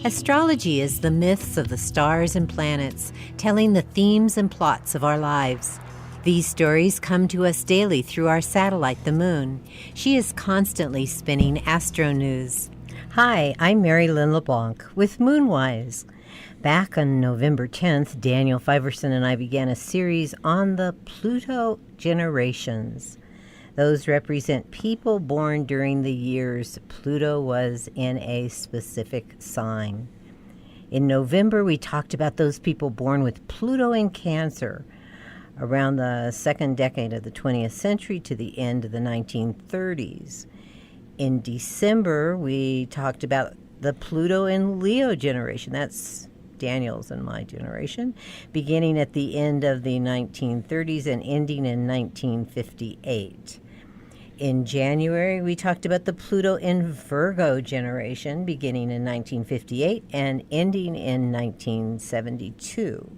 Astrology is the myths of the stars and planets, telling the themes and plots of our lives. These stories come to us daily through our satellite, the Moon. She is constantly spinning astro news. Hi, I'm Merrylin Leblanc with Moonwise. Back on November 10th, Daniel Fiverson and I began a series on the Pluto generations. Those represent people born during the years Pluto was in a specific sign. In November, we talked about those people born with Pluto in Cancer around the second decade of the 20th century to the end of the 1930s. In December, we talked about the Pluto in Leo generation. That's Daniel's and my generation, beginning at the end of the 1930s and ending in 1958. In January, we talked about the Pluto in Virgo generation, beginning in 1958 and ending in 1972.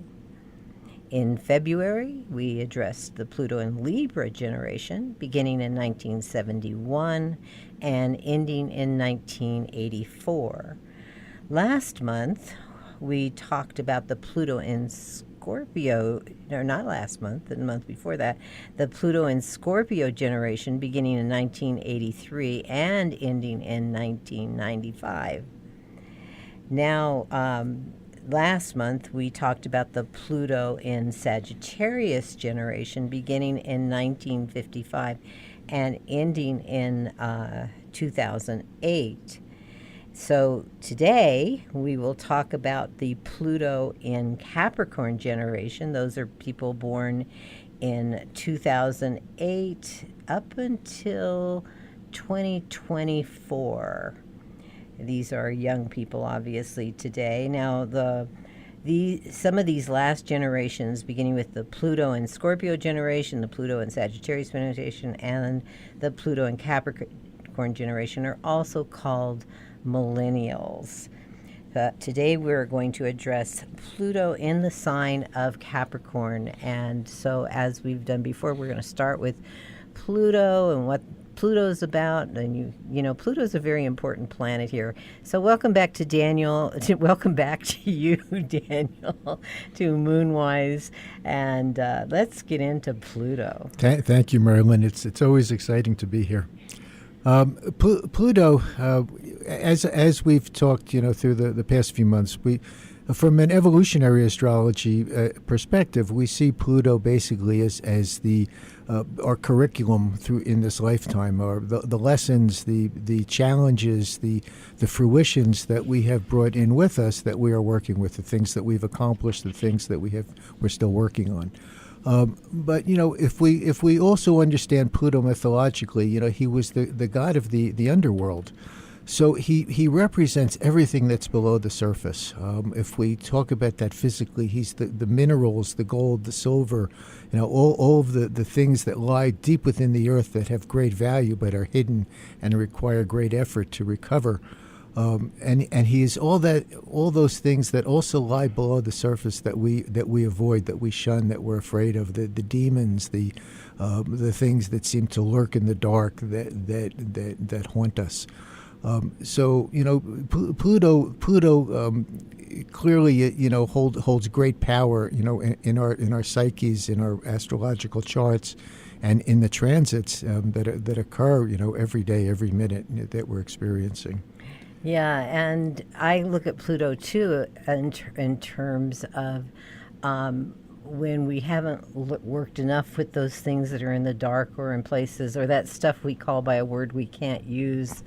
In February, we addressed the Pluto in Libra generation, beginning in 1971 and ending in 1984. Last month, we talked about the Pluto in Scorpio, no, not last month, the month before that, the Pluto in Scorpio generation beginning in 1983 and ending in 1995. Now, last month we talked about the Pluto in Sagittarius generation beginning in 1955 and ending in 2008. So today we will talk about the Pluto in Capricorn generation. Those are people born in 2008 up until 2024. These are young people, obviously, today. Now, some of these last generations, beginning with the Pluto in Scorpio generation, the Pluto in Sagittarius generation, and the Pluto in Capricorn generation, are also called millennials. Today we're going to address Pluto in the sign of Capricorn. And so, as we've done before, we're going to start with Pluto and what Pluto's about. And you know, Pluto's a very important planet here. So welcome back to Daniel. Welcome back to you, Daniel, to Moonwise. And let's get into Pluto. Thank you, Merrylin. It's always exciting to be here. Pluto, as we've talked, through the past few months, from an evolutionary astrology perspective, we see Pluto basically as the our curriculum in this lifetime, or the lessons, the challenges, the fruitions that we have brought in with us, that we are working with, the things that we've accomplished, the things that we're still working on. But if we also understand Pluto mythologically, he was the god of the underworld, so he represents everything that's below the surface. If we talk about that physically, he's the minerals, the gold, the silver, all of the things that lie deep within the earth that have great value but are hidden and require great effort to recover. And he is all those things that also lie below the surface that we avoid, that we shun, that we're afraid of, the demons, the things that seem to lurk in the dark that haunt us. So Pluto clearly holds great power in our psyches, in our astrological charts, and in the transits that occur every day, every minute that we're experiencing. Yeah, and I look at Pluto, too, in terms of when we haven't worked enough with those things that are in the dark or in places, or that stuff we call by a word we can't use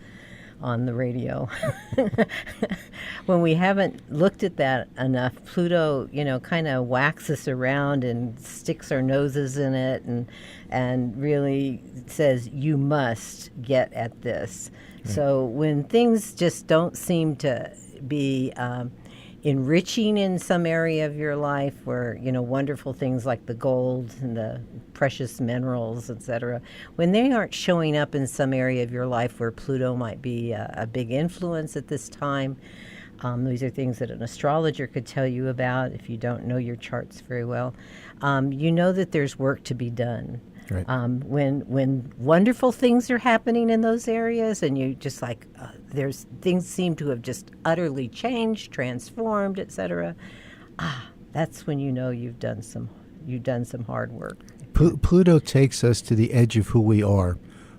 on the radio. When we haven't looked at that enough, Pluto, kind of whacks us around and sticks our noses in it and really says, you must get at this. So when things just don't seem to be enriching in some area of your life, where wonderful things like the gold and the precious minerals, etc., when they aren't showing up in some area of your life where Pluto might be a big influence at this time, these are things that an astrologer could tell you about if you don't know your charts very well. That there's work to be done. Right. When wonderful things are happening in those areas, and you just like there's things seem to have just utterly changed, transformed, etc. That's when you know you've done some hard work. Pluto takes us to the edge of who we are,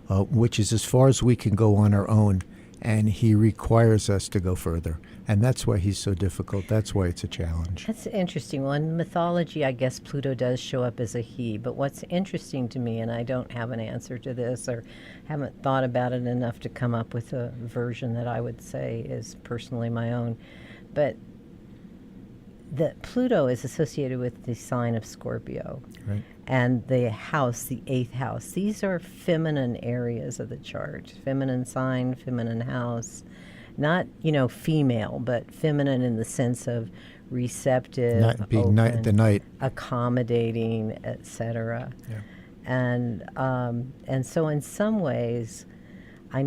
which is as far as we can go on our own, and he requires us to go further. And that's why he's so difficult. That's why it's a challenge. That's interesting. Well, in mythology, I guess Pluto does show up as a he. But what's interesting to me, and I don't have an answer to this or haven't thought about it enough to come up with a version that I would say is personally my own, but that Pluto is associated with the sign of Scorpio. Right. And the house, the 8th house. These are feminine areas of the chart. Feminine sign, feminine house. Not, female, but feminine in the sense of receptive, Not being open, the night, accommodating, etc. Yeah. And so in some ways, I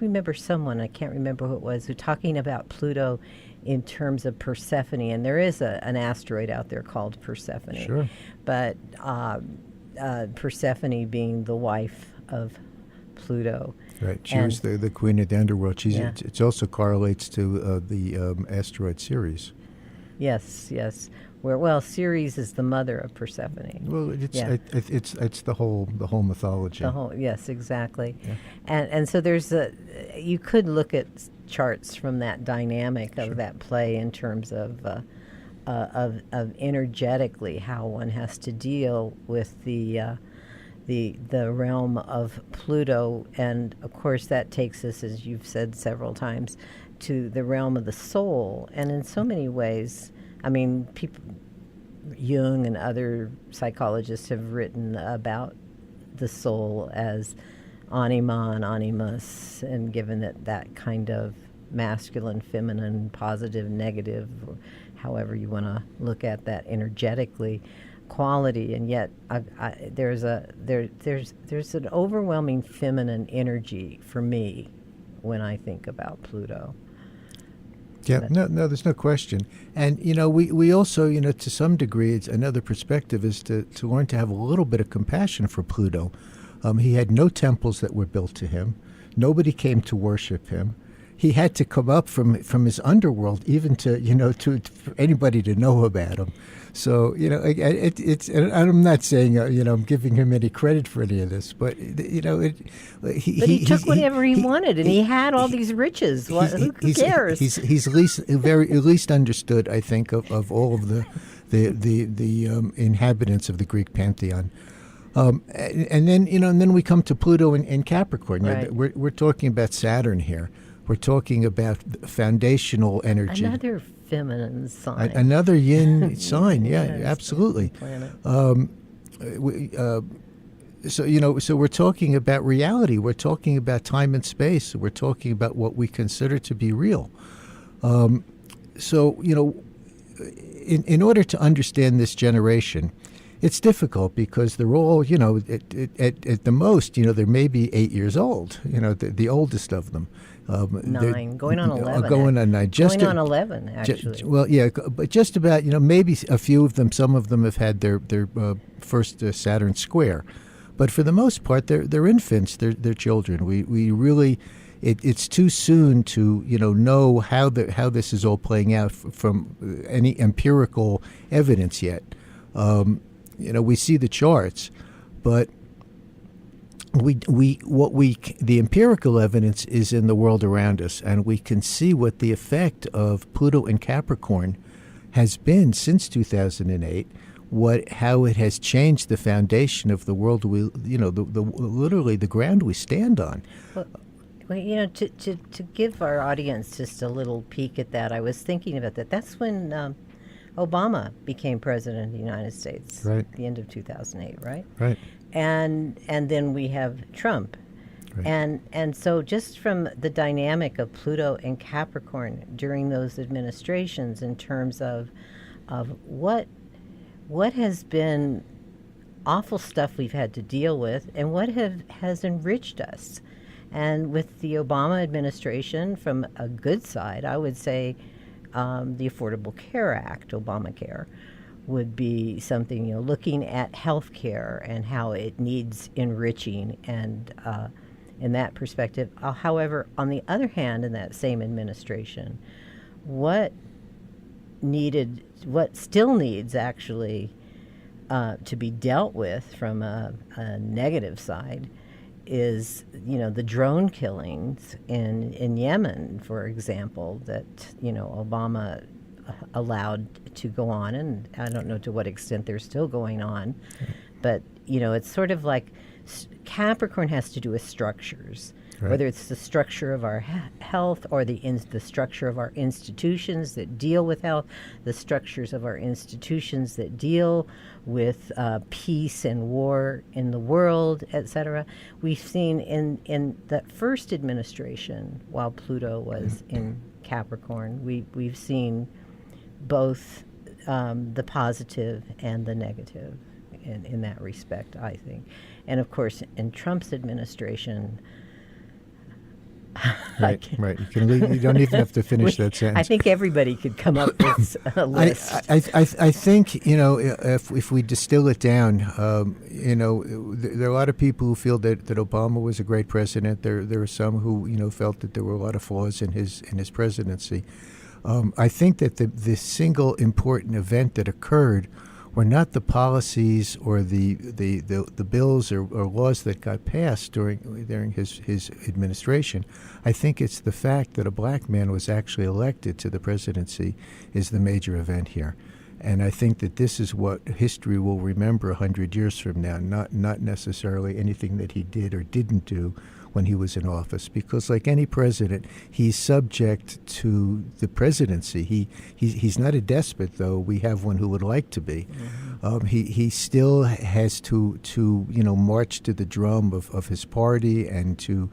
remember someone, I can't remember who it was, who talking about Pluto in terms of Persephone, and there is an asteroid out there called Persephone. Sure. But Persephone being the wife of Pluto. Right. She was the queen of the underworld. Yeah. It also correlates to the asteroid Ceres. Yes. Ceres is the mother of Persephone. Well, it's the whole mythology. Yes, exactly. Yeah. And so you could look at charts from that dynamic of that play in terms of energetically how one has to deal with the realm of Pluto, and of course that takes us, as you've said several times, to the realm of the soul. And in so many ways, I mean, Jung and other psychologists have written about the soul as anima and animus, and given that kind of masculine, feminine, positive, negative, or however you want to look at that energetically, quality. And yet there's an overwhelming feminine energy for me when I think about Pluto. Yeah, no, there's no question. And, we also, to some degree, it's another perspective is to learn to have a little bit of compassion for Pluto. He had no temples that were built to him. Nobody came to worship him. He had to come up from his underworld, even to for anybody to know about him. So it's. I'm not saying I'm giving him any credit for any of this, but he took whatever he wanted, and he had all these riches. Who cares? He's at least understood, I think, of all of the inhabitants of the Greek pantheon. And then we come to Pluto in Capricorn. Right. We're talking about Saturn here. We're talking about foundational energy. Another feminine sign. Another yin sign. Yeah, absolutely. Planet. So we're talking about reality. We're talking about time and space. We're talking about what we consider to be real. In order to understand this generation, it's difficult because they're all, at the most, there may be 8 years old, the oldest of them. 9, going on 11. Going on 9. Going on 11, actually. Well, yeah, but just about, maybe a few of them, some of them have had their first Saturn square. But for the most part, they're infants, they're children. We really, it's too soon to, know how this is all playing out from any empirical evidence yet. We see the charts, but the empirical evidence is in the world around us, and we can see what the effect of Pluto in Capricorn has been since 2008. How it has changed the foundation of the world literally the ground we stand on. Well, to give our audience just a little peek at that, I was thinking about that. That's when Obama became president of the United States, right? At the end of 2008, right? Right. And then we have Trump, right. And so just from the dynamic of Pluto and Capricorn during those administrations, in terms of what has been awful stuff we've had to deal with, and what has enriched us. And with the Obama administration, from a good side, I would say the Affordable Care Act, Obamacare, would be something, looking at healthcare and how it needs enriching, and in that perspective. However, on the other hand, in that same administration, what still needs actually to be dealt with from a negative side is, the drone killings in Yemen, for example, that, Obama allowed to go on, and I don't know to what extent they're still going on, but, it's sort of like Capricorn has to do with structures. Right. Whether it's the structure of our health or the structure of our institutions that deal with health, the structures of our institutions that deal with peace and war in the world, etc. We've seen in the first administration, while Pluto was in Capricorn, we've seen both the positive and the negative in that respect, I think. And of course, in Trump's administration, Right. You don't even have to finish that sentence. I think everybody could come up with a list. I think, if we distill it down, there are a lot of people who feel that Obama was a great president. There are some who, felt that there were a lot of flaws in his presidency. I think that the single important event that occurred were not the policies or the bills or laws that got passed during his administration. I think it's the fact that a black man was actually elected to the presidency is the major event here. And I think that this is what history will remember 100 years from now, not necessarily anything that he did or didn't do when he was in office, because like any president, he's subject to the presidency. He's not a despot, though we have one who would like to be. Mm-hmm. He still has to march to the drum of his party and to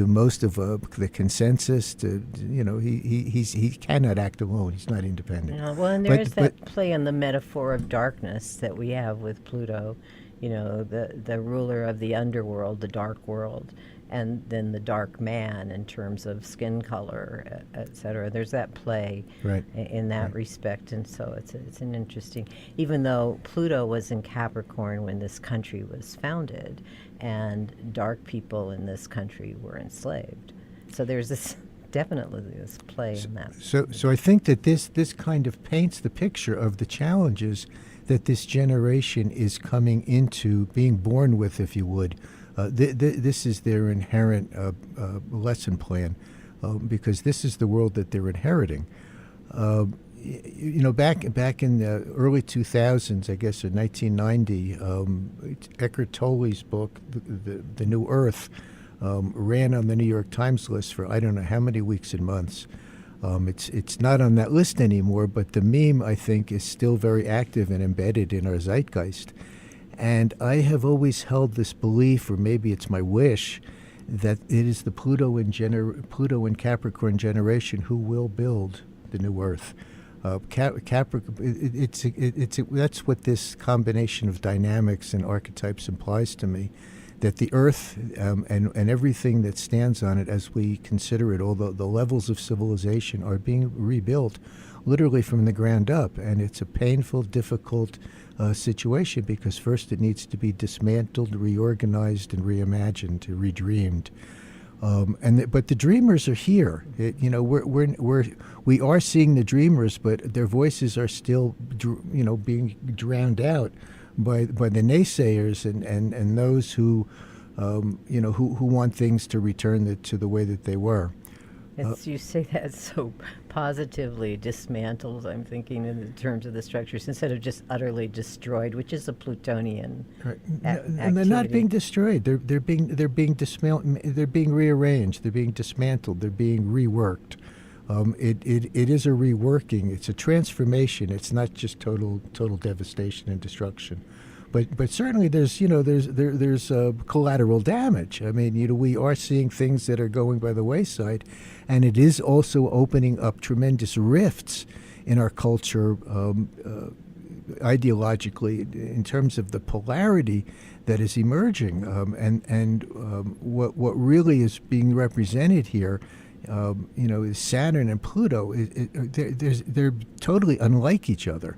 most of the consensus. He cannot act alone. He's not independent. Well, and there is that play on the metaphor of darkness that we have with Pluto. The ruler of the underworld, the dark world, and then the dark man in terms of skin color, et cetera. There's that play in that respect, and so it's an interesting. Even though Pluto was in Capricorn when this country was founded, and dark people in this country were enslaved, so there's definitely this play in that. So I think that this kind of paints the picture of the challenges that this generation is coming into, being born with, if you would. This is their inherent lesson plan, because this is the world that they're inheriting. Back in the early 2000s, I guess, or 1990, Eckhart Tolle's book, The New Earth, ran on the New York Times list for I don't know how many weeks and months. It's not on that list anymore, but the meme, I think, is still very active and embedded in our zeitgeist. And I have always held this belief, or maybe it's my wish, that it is the Pluto and Capricorn generation who will build the new Earth. Capricorn, that's what this combination of dynamics and archetypes implies to me. That the Earth and everything that stands on it, as we consider it, all the levels of civilization are being rebuilt literally from the ground up. And it's a painful, difficult situation, because first it needs to be dismantled, reorganized, and reimagined, redreamed. But the dreamers are here. We are seeing the dreamers, but their voices are still being drowned out by the naysayers and those who want things to return to the way that they were. You say that so positively, dismantled. I'm thinking in terms of the structures instead of just utterly destroyed, which is a Plutonian activity. And they're not being destroyed. They're being dismantled. They're being rearranged. They're being dismantled. They're being reworked. It is a reworking. It's a transformation. It's not just total devastation and destruction. But certainly there's collateral damage. I mean, we are seeing things that are going by the wayside, and it is also opening up tremendous rifts in our culture, ideologically, in terms of the polarity that is emerging, and what really is being represented here. Is Saturn and Pluto. They're totally unlike each other.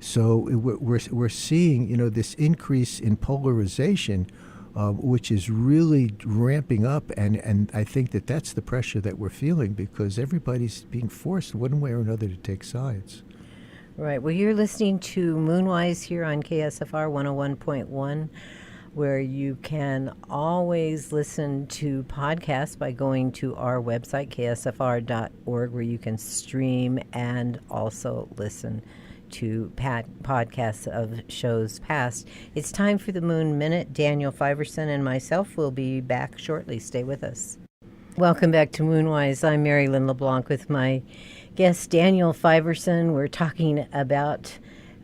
So we're seeing, this increase in polarization, which is really ramping up, and I think that's the pressure that we're feeling because everybody's being forced one way or another to take sides. Right. Well, you're listening to Moonwise here on KSFR 101.1, where you can always listen to podcasts by going to our website, ksfr.org, where you can stream and also listen to podcasts of shows past. It's time for the Moon Minute. Daniel Fiverson and myself will be back shortly. Stay with us. Welcome back to Moonwise. I'm Merrylin Leblanc with my guest Daniel Fiverson. We're talking about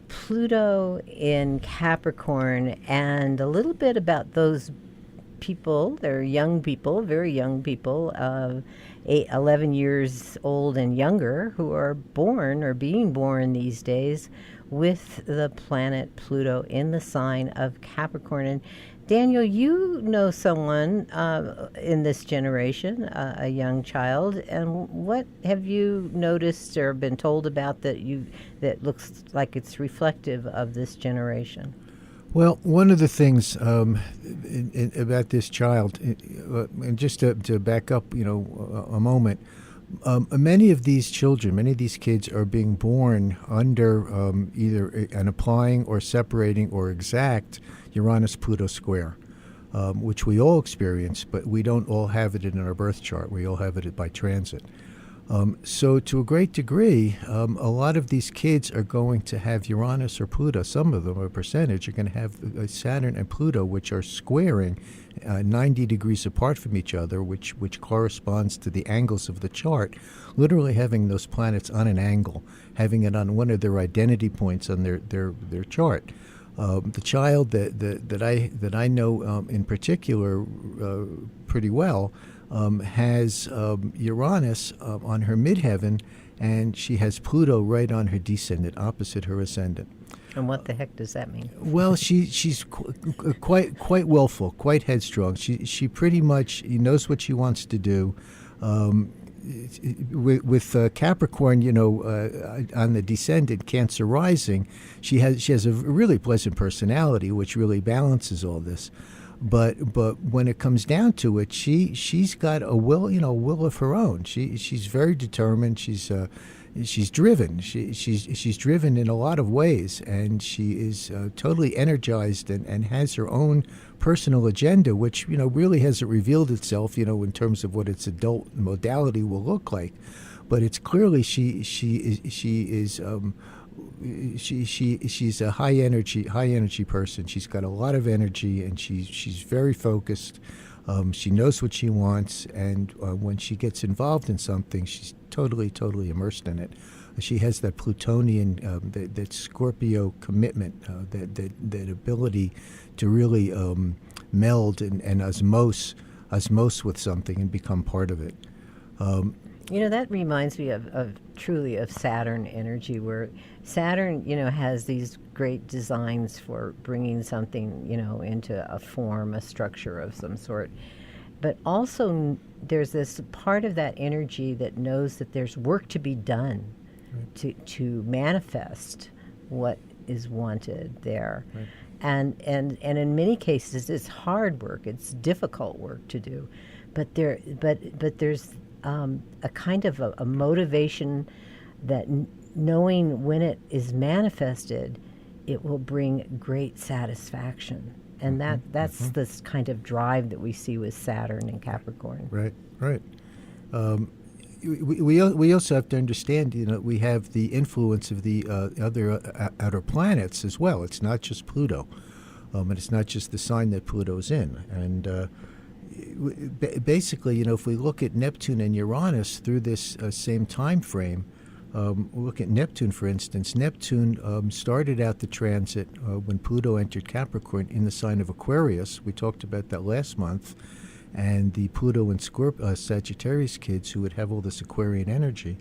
Pluto in Capricorn and a little bit about those people. They're young people, very young people, 11 years old and younger, who are born or being born these days with the planet Pluto in the sign of Capricorn. And Daniel, you know someone in this generation, a young child, and what have you noticed or been told about that looks like it's reflective of this generation? Well, one of the things about this child, and just to back up, a moment, many of these children, many of these kids are being born under either an applying or separating or exact Uranus-Pluto square, which we all experience, but we don't all have it in our birth chart. We all have it by transit. So to a great degree, a lot of these kids are going to have Uranus or Pluto. Some of them, a percentage, are going to have Saturn and Pluto, which are squaring 90 degrees apart from each other, which corresponds to the angles of the chart, literally having those planets on an angle, having it on one of their identity points on their chart. The child that I know in particular pretty well has Uranus on her midheaven, and she has Pluto right on her descendant, opposite her ascendant. And what the heck does that mean? Well, she's quite willful, quite headstrong. She pretty much knows what she wants to do. With Capricorn, on the descendant, Cancer rising, she has a really pleasant personality, which really balances all this. But when it comes down to it, she's got a will of her own. She's very determined. She's driven. She's driven in a lot of ways, and she is totally energized and has her own personal agenda, which really hasn't revealed itself, in terms of what its adult modality will look like. But it's clearly she's a high energy person. She's got a lot of energy, and she's very focused. She knows what she wants, and when she gets involved in something, she's totally immersed in it. She has that Plutonian, that Scorpio commitment, that ability to really meld and osmose with something and become part of it. That reminds me of truly of Saturn energy, where Saturn, has these great designs for bringing something, into a form, a structure of some sort. But also there's this part of that energy that knows that there's work to be done, right, to manifest what is wanted there. Right. And in many cases it's hard work, it's difficult work to do. But there's a kind of a motivation that knowing when it is manifested, it will bring great satisfaction. And that's this kind of drive that we see with Saturn and Capricorn. Right. We also have to understand, we have the influence of the other outer planets as well. It's not just Pluto, and it's not just the sign that Pluto's in. And basically, if we look at Neptune and Uranus through this same time frame, look at Neptune, for instance. Neptune started out the transit when Pluto entered Capricorn in the sign of Aquarius. We talked about that last month. And the Pluto and Sagittarius kids who would have all this Aquarian energy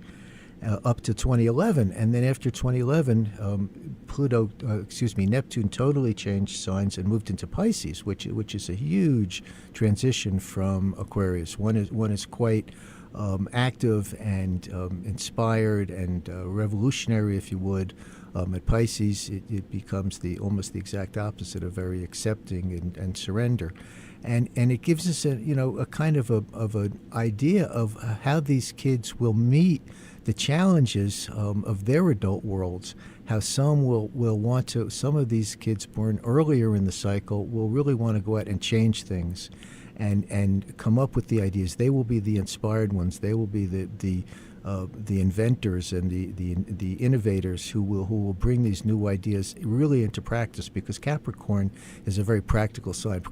up to 2011. And then after 2011, Neptune totally changed signs and moved into Pisces, which is a huge transition from Aquarius. One is quite active and inspired and revolutionary, if you would. At Pisces, it becomes almost the exact opposite of very accepting and surrender, and it gives us a kind of an idea of how these kids will meet the challenges of their adult worlds. How some will want to. Some of these kids born earlier in the cycle will really want to go out and change things, and come up with the ideas. They will be the inspired ones. They will be the inventors and the innovators who will bring these new ideas really into practice, because Capricorn is a very practical sign.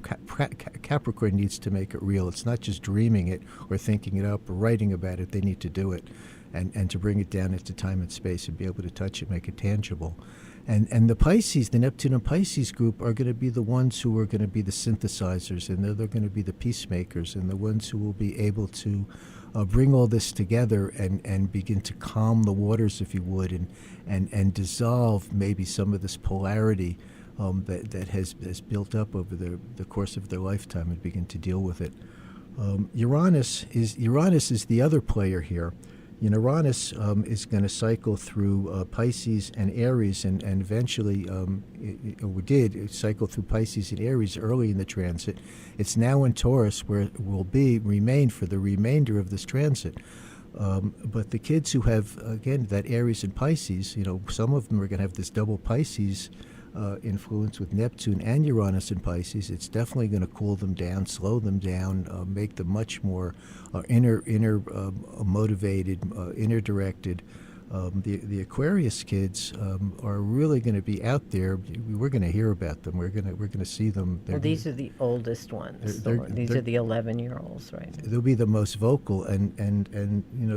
Capricorn needs to make it real. It's not just dreaming it or thinking it up or writing about it. They need to do it, and to bring it down into time and space and be able to touch it, make it tangible. And the Pisces, the Neptune and Pisces group, are going to be the ones who are going to be the synthesizers, and they're going to be the peacemakers, and the ones who will be able to bring all this together and begin to calm the waters, if you would, and dissolve maybe some of this polarity that has built up over the course of their lifetime, and begin to deal with it. Uranus is the other player here. Uranus is going to cycle through Pisces and Aries, and eventually did cycle through Pisces and Aries early in the transit. It's now in Taurus, where it will remain for the remainder of this transit. But the kids who have, again, that Aries and Pisces, some of them are going to have this double Pisces influence with Neptune and Uranus in Pisces. It's definitely going to cool them down, slow them down, make them much more inner motivated, inner directed. The Aquarius kids are really going to be out there. We're going to hear about them. We're going to see them. Well, these are the oldest ones. These are the 11-year-olds, right? They'll be the most vocal, and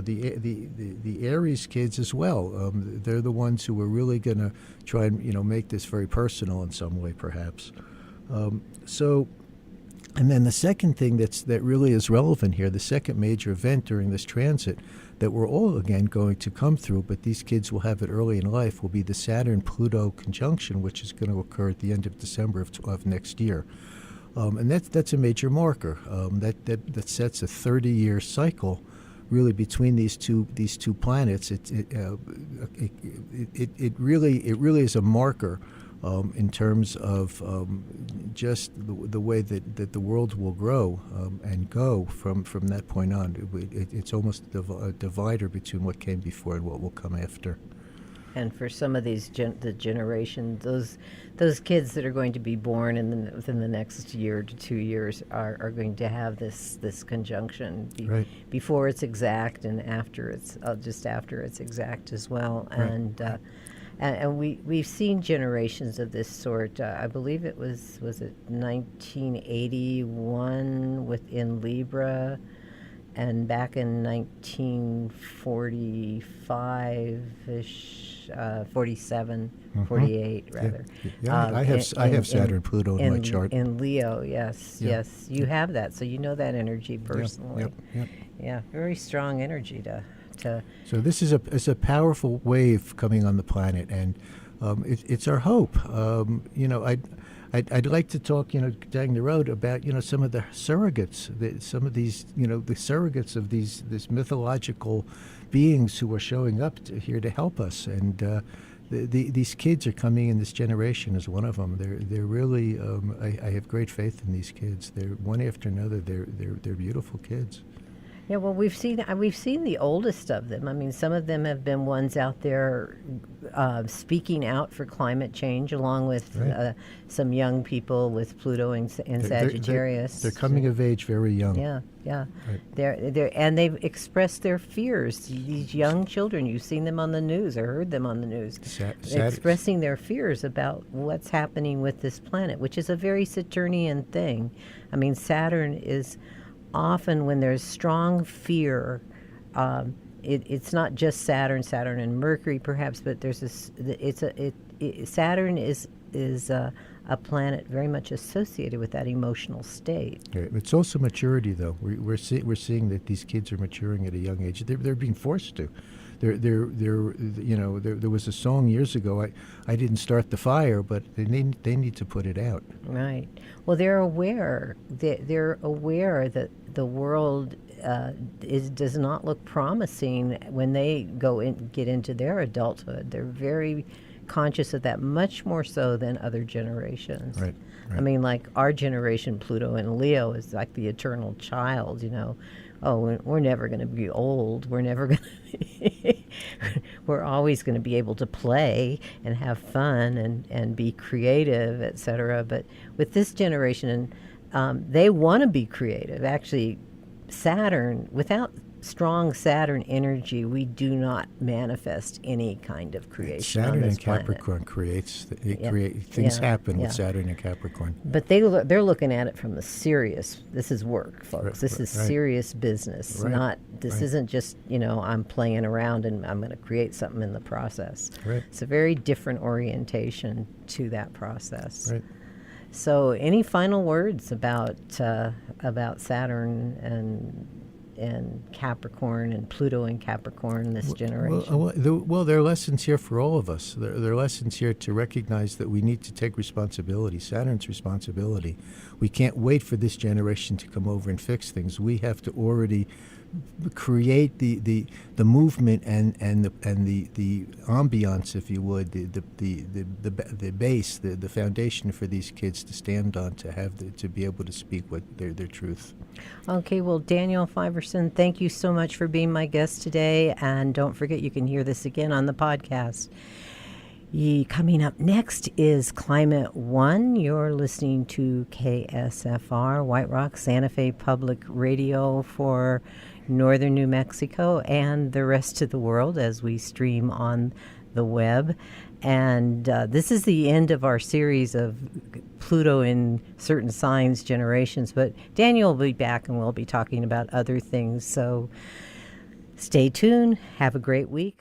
the Aries kids as well. They're the ones who are really going to try and make this very personal in some way, perhaps. And then the second thing that really is relevant here, the second major event during this transit that we're all, again, going to come through, but these kids will have it early in life, will be the Saturn-Pluto conjunction, which is going to occur at the end of December of next year. And that's a major marker. That sets a 30-year cycle, really, between these two planets. It really is a marker in terms of just the way that the world will grow and go from that point on. It's almost a divider between what came before and what will come after. And for some of these the generations, those kids that are going to be born within the next year to 2 years are going to have this conjunction right. Before it's exact, and after it's just after it's exact as well. Right. And we've seen generations of this sort. I believe it was it 1981 within Libra, and back in 1945-ish, 47, 48 rather. Yeah, I have Saturn, Pluto in my chart. In Leo, yes. You have that, so you know that energy personally. Yep. Yeah, very strong energy to. So this is a powerful wave coming on the planet, and it's our hope. I'd like to talk, down the road about some of the surrogates, some of these, the surrogates of these mythological beings who are showing up here to help us, and these kids are coming in. This generation is one of them. They're really. I have great faith in these kids. They're one after another. They're beautiful kids. Yeah, well, we've seen the oldest of them. I mean, some of them have been ones out there speaking out for climate change, along with right. Some young people with Pluto and Sagittarius. They're coming of age very young. Yeah. Right. And they've expressed their fears. These young children, you've seen them on the news or heard them on the news, expressing their fears about what's happening with this planet, which is a very Saturnian thing. I mean, Saturn is. Often when there's strong fear, it's not just Saturn and Mercury perhaps, but there's Saturn is a planet very much associated with that emotional state. Right. It's also maturity, though. We're seeing that these kids are maturing at a young age. They're being forced to. There was a song years ago. I didn't start the fire, but they need to put it out. Right. Well, they're aware. They're aware that the world does not look promising when they get into their adulthood. They're very conscious of that, much more so than other generations. Right. I mean, like our generation, Pluto and Leo is like the eternal child, Oh, we're never going to be old. We're never going to we're always going to be able to play and have fun and be creative, etc. But with this generation, they want to be creative. Actually, Saturn, without strong Saturn energy, we do not manifest any kind of creation. Saturn on this and Capricorn creates things happen with Saturn and Capricorn. But they're looking at it from the serious. This is work, folks. This is serious business. This isn't just I'm playing around and I'm going to create something in the process. Right. It's a very different orientation to that process. Right. So, any final words about Saturn and Capricorn and Pluto and Capricorn this generation? Well, there are lessons here for all of us. There are lessons here to recognize that we need to take responsibility, Saturn's responsibility. We can't wait for this generation to come over and fix things. We have to already create the movement and the ambiance, if you would, the base, the foundation for these kids to stand on, to be able to speak what their truth. Okay, well, Daniel Fiverson, thank you so much for being my guest today, and don't forget you can hear this again on the podcast. Coming up next is Climate One. You're listening to KSFR, White Rock, Santa Fe Public Radio for northern New Mexico and the rest of the world as we stream on the web. And this is the end of our series of Pluto in certain signs generations. But Daniel will be back and we'll be talking about other things. So stay tuned. Have a great week.